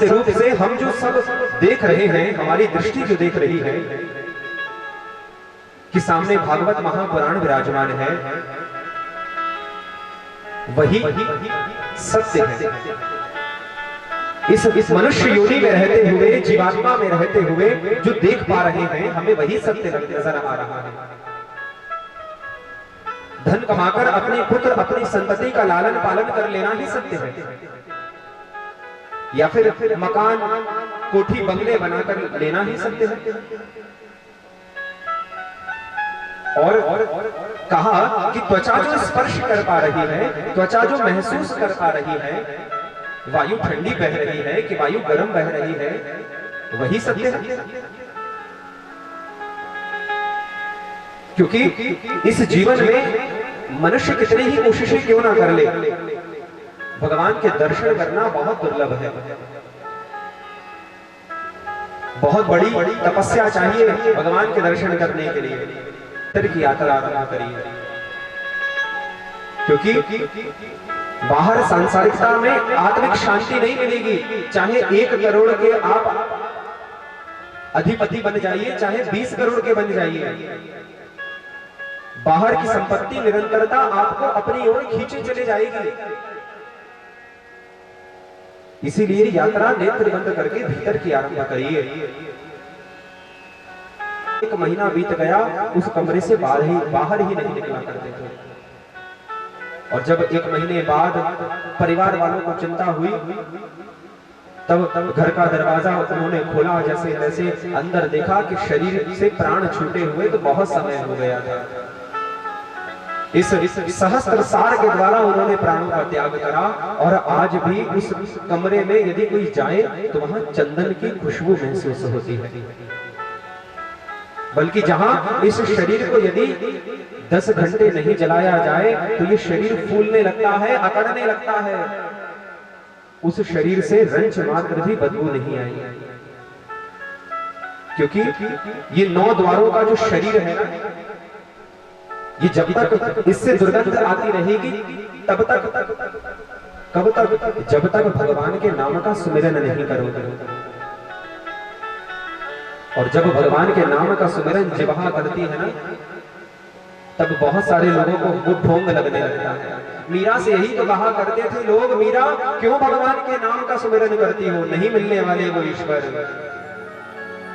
सत्य रूप से हम जो सब देख रहे हैं, हमारी दृष्टि जो देख रही है कि सामने भागवत महापुराण विराजमान है, वही सत्य है। इस मनुष्य योनि में रहते हुए, जीवात्मा में रहते हुए जो देख पा रहे हैं, हमें वही सत्य नजर आ रहा है। धन कमाकर अपने पुत्र, अपनी संतति का लालन पालन कर लेना ही सत्य है, या फिर मकान, कोठी, बंगले बनाकर लेना ही सत्य है। और कहा कि त्वचा जो स्पर्श कर पा रही है, त्वचा जो महसूस कर पा रही है, वायु ठंडी बह रही है कि वायु गर्म बह रही है, वही सत्य है। क्योंकि इस जीवन में मनुष्य कितनी ही कोशिशें क्यों ना कर ले, भगवान के दर्शन करना बहुत दुर्लभ है। बहुत बड़ी तपस्या चाहिए भगवान के दर्शन करने के लिए। तर की यात्रा आरंभ करिए, क्योंकि बाहर सांसारिकता में आत्मिक शांति नहीं मिलेगी। चाहे 1 करोड़ के आप अधिपति बन जाइए, चाहे 20 करोड़ के बन जाइए, बाहर की संपत्ति, निरंतरता आपको अपनी ओर खींचे चले जाएगी। इसीलिए यात्रा नेत्र बंद करके भीतर की आरंभ करिए। 1 महीना बीत गया, उस कमरे से बाहर ही नहीं निकला करते थे। और जब 1 महीने बाद परिवार वालों को चिंता हुई, तब घर का दरवाजा उन्होंने खोला, जैसे तैसे अंदर देखा कि शरीर से प्राण छूटे हुए तो बहुत समय हो गया था। इस सहस्त्र सार के द्वारा उन्होंने प्राणों का त्याग करा। और आज भी उस कमरे में यदि कोई जाए तो वहां चंदन की खुशबू महसूस होती है। बल्कि जहां इस शरीर को यदि 10 घंटे नहीं जलाया जाए तो ये शरीर फूलने लगता है, अकड़ने लगता है। उस शरीर से रंच मात्र भी बदबू नहीं आई, क्योंकि ये 9 द्वारों का जो शरीर है ना, ये जब तक इससे दुर्गंध आती रहेगी तब तक, कब तक? जब तक भगवान के नाम का सुमिरन नहीं करोगे। और जब भगवान के नाम का सुमिरन जिह्वा करती है ना, तब बहुत सारे लोगों को वो ढोंग लगने लगता है। मीरा से यही तो कहा करते थे लोग, मीरा क्यों भगवान के नाम का सुमिरन करती हो, नहीं मिलने वाले वो ईश्वर।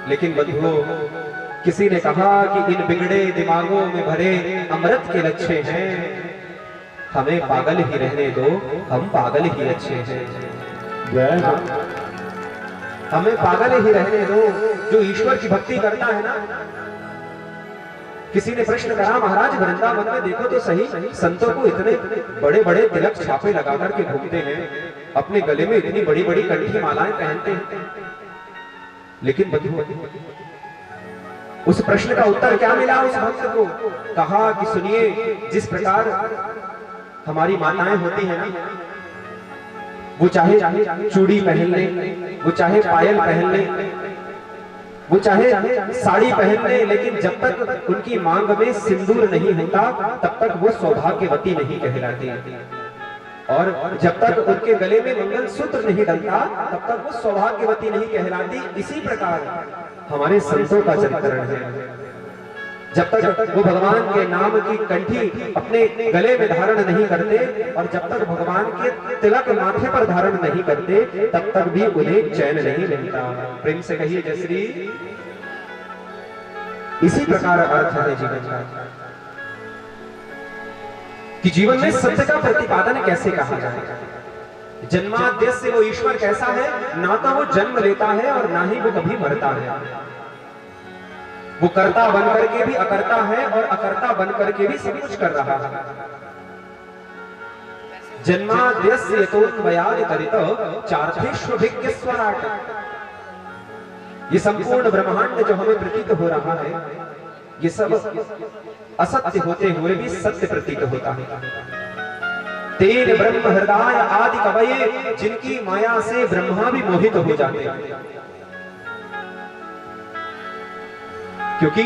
लेकिन बंधुओं, किसी ने कहा कि इन बिगड़े दिमागों में भरे अमृत के लच्छे हैं, हमें पागल ही रहने दो, हम पागल ही अच्छे हैं। हमें पागल ही रहने दो। जो ईश्वर की भक्ति करता है ना, किसी ने प्रश्न करा, महाराज वृंदावन में देखो तो सही, संतों को इतने बड़े बड़े तिलक छापे लगा करके घूमते हैं, अपने गले में इतनी बड़ी बड़ी कंठी मालाएं पहनते हैं, लेकिन उस प्रश्न का उत्तर क्या मिला उस भक्त को? कहा कि सुनिए, जिस प्रकार हमारी माताएं होती हैं ना, वो चाहे चूड़ी पहन ले, वो चाहे पायल पहन ले, वो चाहे साड़ी पहन ले, लेकिन जब तक उनकी मांग में सिंदूर नहीं होता तब तक वो सौभाग्यवती नहीं कहलाती। और जब तक उनके गले में मंगलसूत्र नहीं डलता तब तक वो सौभाग्यवती नहीं कहलाती। इसी प्रकार हमारे संतों का चरित्रण है। जब तक वो भगवान के नाम की कंठी अपने गले में धारण नहीं करते और जब तक भगवान के तिलक माथे पर धारण नहीं करते, तब तक भी उन्हें चैन नहीं मिलता। प्रेम से कहिए जय श्री। इसी प्रकार अर्थ है जीवन का, कि जीवन में सत्य का प्रतिपादन कैसे कहा जाए। जन्माद्य से वो ईश्वर कैसा है, ना तो वो जन्म लेता है और ना ही वो कभी मरता है। वो कर्ता बन करके भी अकर्ता है और अकर्ता बन करके भी सब कुछ कर रहा है। जन्माद्यस्य यतोऽन्वयात् तरितो चार्थेष्वभिज्ञ स्वराट्। ये संपूर्ण ब्रह्मांड जो हमें प्रतीत हो रहा है, ये सब असत्य होते हुए भी सत्य प्रतीत होता है। तेन ब्रह्म हृदय आदि कवये, जिनकी माया से ब्रह्मा भी मोहित हो जाते हैं। क्योंकि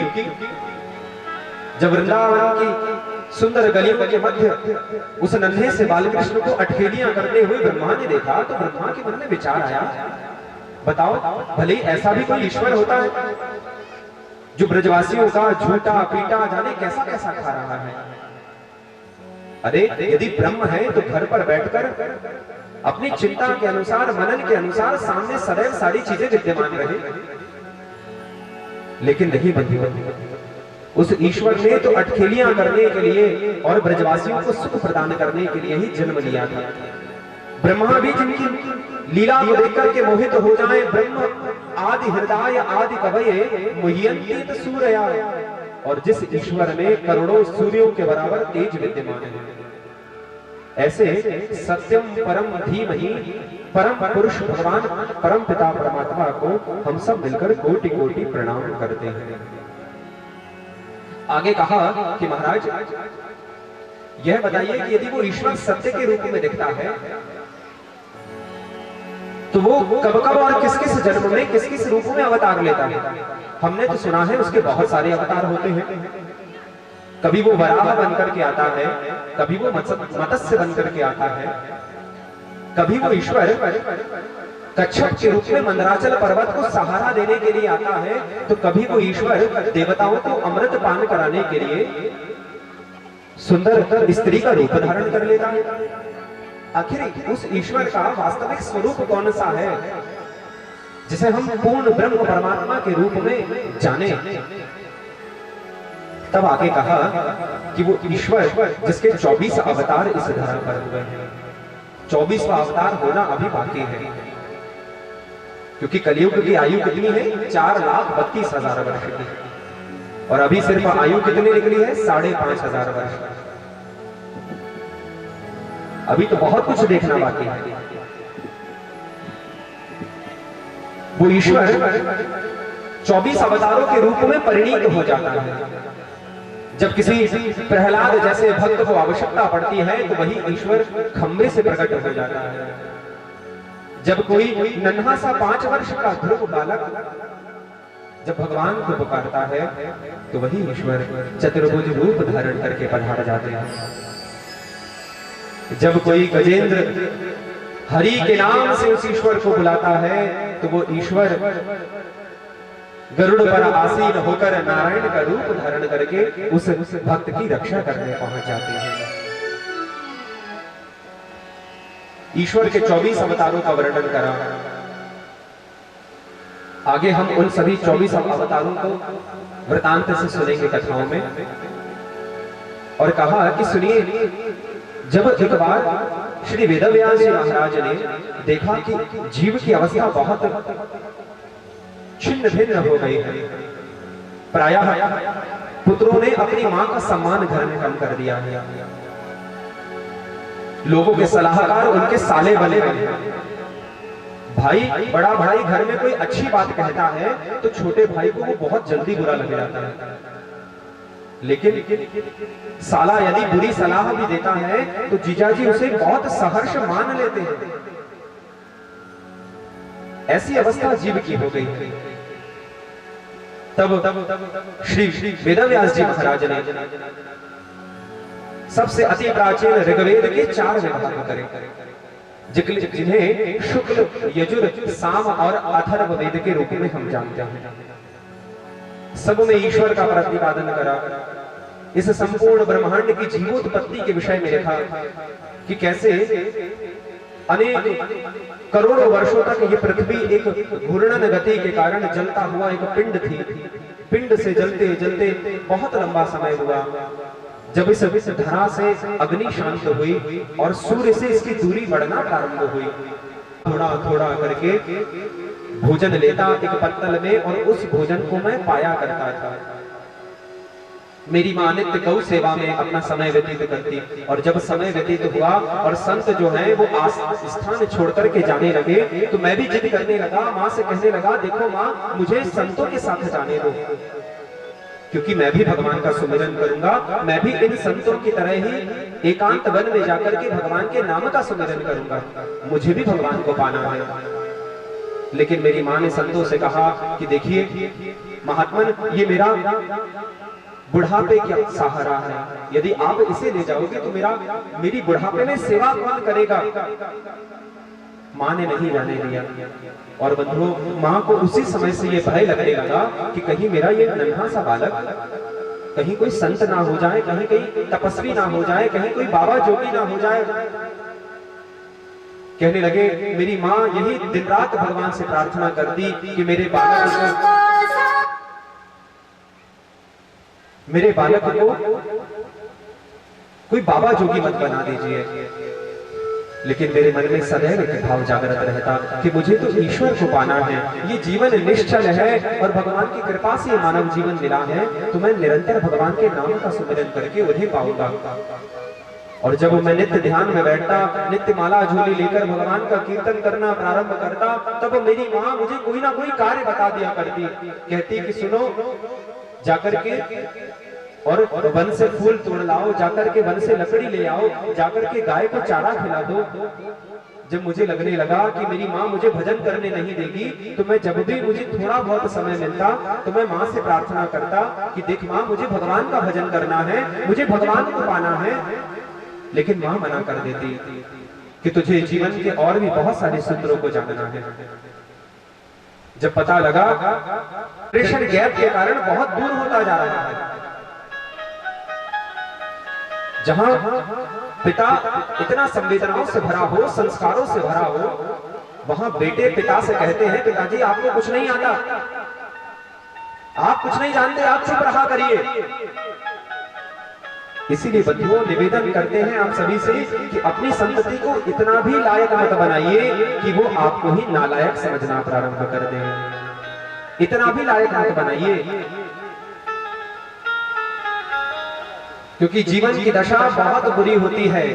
जब वृंदावन की सुंदर गलियों के मध्य उस नन्हे से बालकृष्ण को अटखेलियां करते हुए ब्रह्मा ने देखा, तो ब्रह्मा के मन में विचार आया बताओ, भले ही ऐसा भी कोई ईश्वर होता है जो ब्रजवासियों का झूठा पीटा जाने कैसा कैसा खा रहा है। अरे यदि ब्रह्म है तो घर पर बैठकर अपनी चिंता के अनुसार, मनन के अनुसार सामने सदैव सारी चीजें विद्यमान रहे। लेकिन नहीं बंधु, उस ईश्वर ने तो अटखेलियां करने के लिए और ब्रजवासियों को सुख प्रदान करने के लिए ही जन्म लिया था। ब्रह्मा भी जिनकी लीला को देखकर के मोहित हो जाए, ब्रह्म आदि हृदय आदि कवये मुह्यन्ति सूर्या, और जिस ईश्वर में करोड़ों सूर्यों के बराबर तेज विद्यमान है, ऐसे सत्यम परम धीमहि परम पुरुष भगवान परम पिता परमात्मा को हम सब मिलकर कोटि कोटि प्रणाम करते हैं। आगे कहा कि महाराज यह बताइए कि यदि वो ईश्वर सत्य के रूप में दिखता है तो वो कब कब और किस किस जन्म में किस किस रूप में अवतार लेता है। हमने तो सुना है उसके बहुत सारे अवतार होते हैं। कभी वो वराह बनकर के आता है, कभी वो मत्स्य बनकर के आता है, कभी वो ईश्वर कच्छप के रूप में मंदराचल पर्वत को सहारा देने के लिए आता है, तो कभी वो ईश्वर देवताओं को अमृत पान कराने के लिए सुंदर स्त्री का रूप धारण कर लेता है। आखिर उस ईश्वर का वास्तविक स्वरूप कौन सा है जिसे हम पूर्ण ब्रह्म परमात्मा के रूप में जाने। तब आगे कहा कि वो ईश्वर जिसके 24 अवतार इस धरा पर हुए हैं, 24वां अवतार होना अभी बाकी है, क्योंकि कलयुग की आयु कितनी है? 4,32,000 वर्ष की, और अभी सिर्फ आयु कितनी निकली है? 5,500 वर्ष। अभी तो बहुत कुछ देखना बाकी है। वो ईश्वर 24 अवतारों के रूप में परिणीत हो जाता है। जब किसी प्रहलाद जैसे भक्त को आवश्यकता पड़ती है तो वही ईश्वर खंबे से प्रकट हो जाता है। जब कोई नन्हा सा 5 वर्ष का ध्रुव बालक जब भगवान को पुकारता है तो वही ईश्वर चतुर्भुज रूप धारण करके पधार जाते हैं। जब कोई गजेंद्र हरि के नाम से उस ईश्वर को बुलाता है तो वो ईश्वर गरुड़ पर आसीन होकर नारायण का रूप धारण करके उस भक्त की रक्षा करने पहुंच जाते हैं। ईश्वर के 24 अवतारों का वर्णन करा। आगे हम उन सभी 24 अवतारों को वृतांत से सुनेंगे कथाओं में। और कहा कि सुनिए, जब एक बार श्री वेदव्यास जी महाराज ने देखा कि जीव की अवस्था बहुत छिन्न भिन्न हो गई है, प्रायः पुत्रों ने अपनी मां का सम्मान घर में कम कर दिया है, लोगों के सलाहकार उनके साले बने बने, भाई बड़ा भाई घर में कोई अच्छी बात कहता है तो छोटे भाई को वो बहुत जल्दी बुरा लग जाता है, लेकिन साला यदि बुरी सलाह भी देता है तो जीजाजी उसे बहुत सहर्ष मान लेते हैं। ऐसी अवस्था जीव की हो गई है। तब श्री वेदव्यास जी महाराज ने सबसे अति प्राचीन ऋग्वेद के 4 विभाग करे, जिन्हें शुक्ल, यजुर, साम और अथर्व वेद के रूप में हम जानते हैं। सब में ईश्वर का प्रतिपादन करा। इस संपूर्ण ब्रह्मांड की जीवोत्पत्ति के विषय में लिखा कि कैसे अनेक करोड़ों वर्षों तक ये पृथ्वी एक घूर्णन गति के कारण जलता हुआ एक पिंड थी। पिंड से जलते जलते बहुत लंबा समय हुआ। जब इस धरा से अग्नि शांत हुई और सूर्य से इसकी दूरी बढ़ना प्रारंभ हुई, थोड़ा थोड़ा करके भोजन लेता एक पत्तल में और उस भोजन को मैं पाया करता था। मेरी मां नित्य गौ सेवा में अपना समय व्यतीत करती, और जब समय व्यतीत हुआ और संत जो है वो स्थान छोड़ करके जाने लगे तो मैं भी जिद करने लगा, मां से कहने लगा, देखो मां मुझे संतों के साथ जाने दो, क्योंकि मैं भी भगवान का सुमिरन करूंगा, मैं भी इन संतों की तरह ही एकांत वन में जाकर के भगवान के नाम का सुमिरन करूंगा, मुझे भी भगवान को पाना है। लेकिन मेरी मां ने संतों से कहा कि देखिए महात्मन, ये मेरा बुढ़ापे का सहारा है, यदि आप इसे ले जाओगे तो मेरी बुढ़ापे में सेवा कौन करेगा? माँ ने नहीं जाने दिया। और बंधुओं, माँ को उसी समय से ये भय लगने लगा कि कहीं मेरा ये नन्हा सा बालक कहीं कोई संत ना हो जाए, कहीं कहीं तपस्वी ना हो जाए, कहीं कोई बाबा जोगी ना हो जाए। कहने लगे, मेरी माँ यही दिन रात भगवान से प्रार्थना करती कि मेरे बालक को कोई बाबा जोगी मत बना दीजिए। लेकिन मेरे मन में सदैव एक भाव जागृत रहता कि मुझे तो ईश्वर को पाना है, ये जीवन निश्चल है और भगवान की कृपा से मानव जीवन मिला है, तो मैं निरंतर भगवान के नाम का सुमिरन करके उन्हें पाऊंगा। और जब मैं नित्य ध्यान में बैठता, नित्य माला झोली लेकर भगवान का कीर्तन करना प्रारंभ करता, तब मेरी माँ मुझे कोई ना कोई कार्य बता दिया करती। कहती कि सुनो, जाकर के और वन से फूल तोड़ लाओ, जाकर के वन से लकड़ी ले आओ, जाकर के गाय को चारा खिला दो। जब मुझे लगने लगा कि मेरी माँ मुझे भजन करने नहीं देगी, तो मैं जब भी मुझे थोड़ा बहुत समय मिलता तो मैं माँ से प्रार्थना करता कि देख माँ, मुझे भगवान का भजन करना है, मुझे भगवान को पाना है। लेकिन माँ मना कर देती कि तुझे जीवन के और भी बहुत सारे सूत्रों को जानना है। जब पता लगा जनरेशन गैप के कारण बहुत दूर होता जा रहा है, जहां पिता इतना संवेदनाओं से भरा हो, संस्कारों से भरा हो, वहां बेटे पिता से कहते हैं, पिताजी आपको कुछ नहीं आता, आप कुछ नहीं जानते, आप चुप रहा करिए। इसीलिए बंधुओं, निवेदन करते हैं आप सभी से कि अपनी संतति को इतना भी लायक मत बनाइए कि वो आपको ही नालायक समझना प्रारंभ कर दे। इतना भी लायक मत बनाइए, क्योंकि जीवन की दशा बहुत बुरी होती है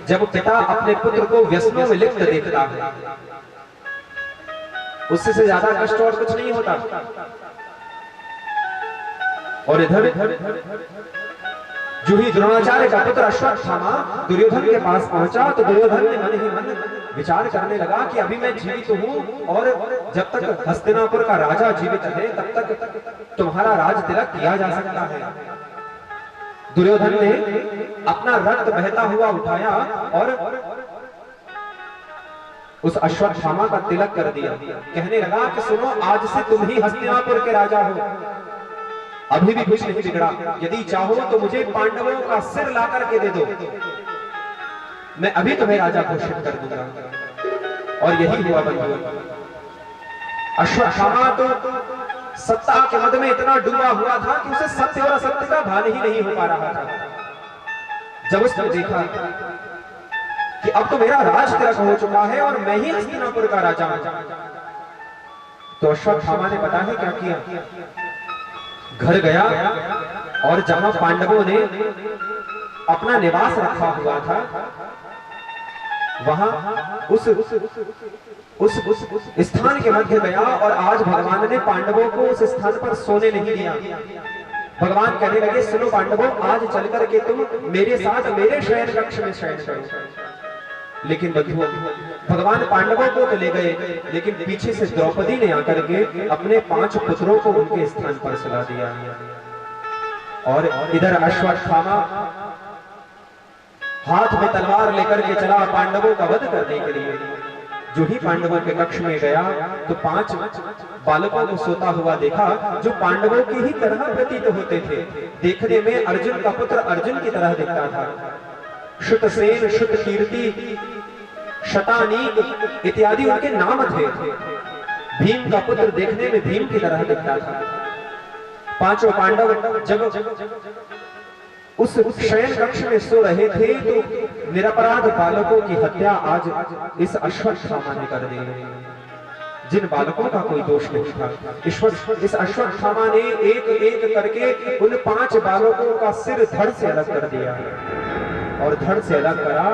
जब पिता अपने पुत्र को व्यसनों में लिप्त देखता है। उससे से ज्यादा कष्ट और कुछ नहीं होता। और इधर जो ही द्रोणाचार्य का पुत्र अश्वत्थामा दुर्योधन के पास पहुंचा, तो दुर्योधन ने मन ही मन विचार करने लगा कि अभी मैं जीवित हूं और जब तक हस्तिनापुर का राजा जीवित है तब तक तुम्हारा राज तिलक किया जा सकता है। दुर्योधन ने अपना रक्त बहता हुआ उठाया और उस अश्वत्थामा का तिलक कर दिया। कहने लगा कि सुनो, आज से तुम ही हस्तिनापुर के राजा हो। अभी भी कुछ नहीं बिगड़ा, यदि चाहो तो मुझे पांडवों का सिर ला करके दे दो, मैं अभी तुम्हें राजा घोषित कर दूंगा। और यही हुआ बंधुओं। अश्वत्थामा तो सत्ता के मद में इतना डूबा हुआ था कि उसे सत्य और असत्य का भान ही नहीं हो पा रहा था। जब उसने देखा कि अब तो मेरा राज तिलक हो चुका है और मैं ही हस्तिनापुर का राजा हूं, तो अश्वत्थामा ने पता है क्या किया? घर गया और जहां पांडवों ने अपना निवास रखा हुआ था, वहां उस स्थान के मध्य गया और आज भगवान ने पांडवों को उस स्थान पर सोने नहीं दिया। भगवान कहने लगे, सुनो पांडवों, आज चलकर के तुम मेरे साथ मेरे शयन कक्ष में शयन करो। लेकिन बंधुओं, भगवान पांडवों को तो ले गए, लेकिन पीछे से द्रौपदी ने आकर के अपने 5 पुत्रों को उनके स्थान पर सुला दिया। और इधर अश्वत्थामा हाथ में तलवार लेकर के चला पांडवों का वध करने के लिए। जो ही पांडवों के कक्ष में गया तो 5 बालकों को सोता हुआ देखा, जो पांडवों की ही तरह प्रतीत होते थे। देखने में अर्जुन का पुत्र अर्जुन की तरह दिखता था। श्रुतसेन, श्रुतकीर्ति, शतानीक इत्यादि उनके नाम थे। भीम का पुत्र देखने में भीम की तरह दिखता था। 5 पांडव जब उस शयन कक्ष में सो रहे थे तो निरपराध बालकों की हत्या आज इस अश्वत्थामा ने कर दी, जिन बालकों का कोई दोष नहीं था। इस अश्वत्थामा ने एक एक करके उन 5 बालकों का सिर धड़ से अलग कर दिया और धड़ से अलग करा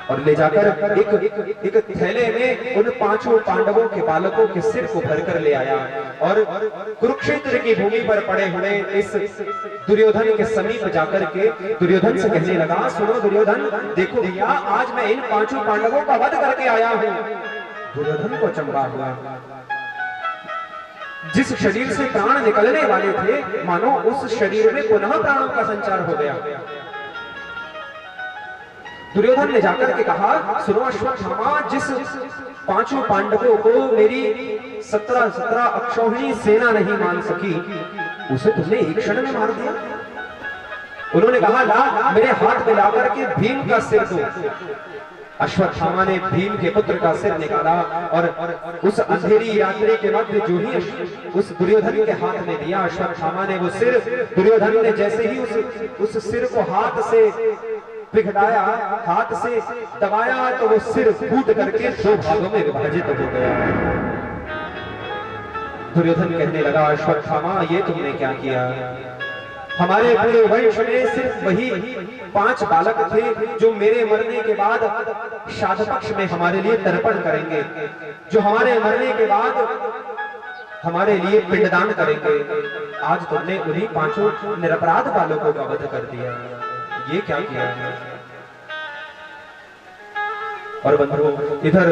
और ले जाकर एक थैले में उन 5 पांडवों के बालकों के सिर को भरकर ले आया और कुरुक्षेत्र की भूमि पर पड़े हुए इस दुर्योधन के समीप जाकर के दुर्योधन से कहने लगा, सुनो दुर्योधन, देखो भैया, आज मैं इन 5 पांडवों का वध करके आया हूं। दुर्योधन को चंबा हुआ। जिस शरीर से प्राण निकलने वाले थे, मानो उस शरीर में पुनः प्राणों का संचार हो गया। दुर्योधन ने जाकर के कहा, सुनो अश्वत्थामा, जिस पांचों पांडवों को मेरी 17 अक्षौहिणी सेना नहीं मान सकी, उसे तुमने एक क्षण में मार दिया। उन्होंने कहा, ला मेरे हाथ में लाकर के भीम का सिर दो। अश्वत्थामा ने भीम के पुत्र का सिर निकाला और उस अंधेरी यात्री के मध्य जो ही उस दुर्योधन के हाथ में दिया, अश्वत्थामा ने वो सिर, दुर्योधन ने जैसे ही उस सिर को हाथ से पिघलाया, हाथ से दबाया, तो वो सिर फूट करके 2 भागों में विभाजित हो गया। दुर्योधन कहने लगा, अश्वत्थामा ये तुमने क्या किया? हमारे पूरे वंश में सिर्फ वही 5 बालक थे जो मेरे मरने के बाद श्राद्ध पक्ष में हमारे लिए तर्पण करेंगे, जो हमारे मरने के बाद हमारे लिए पिंडदान करेंगे। आज तुमने उन्हीं 5 निरपराध बालकों का वध कर दिया। ये क्या किया? और बंधुओं, इधर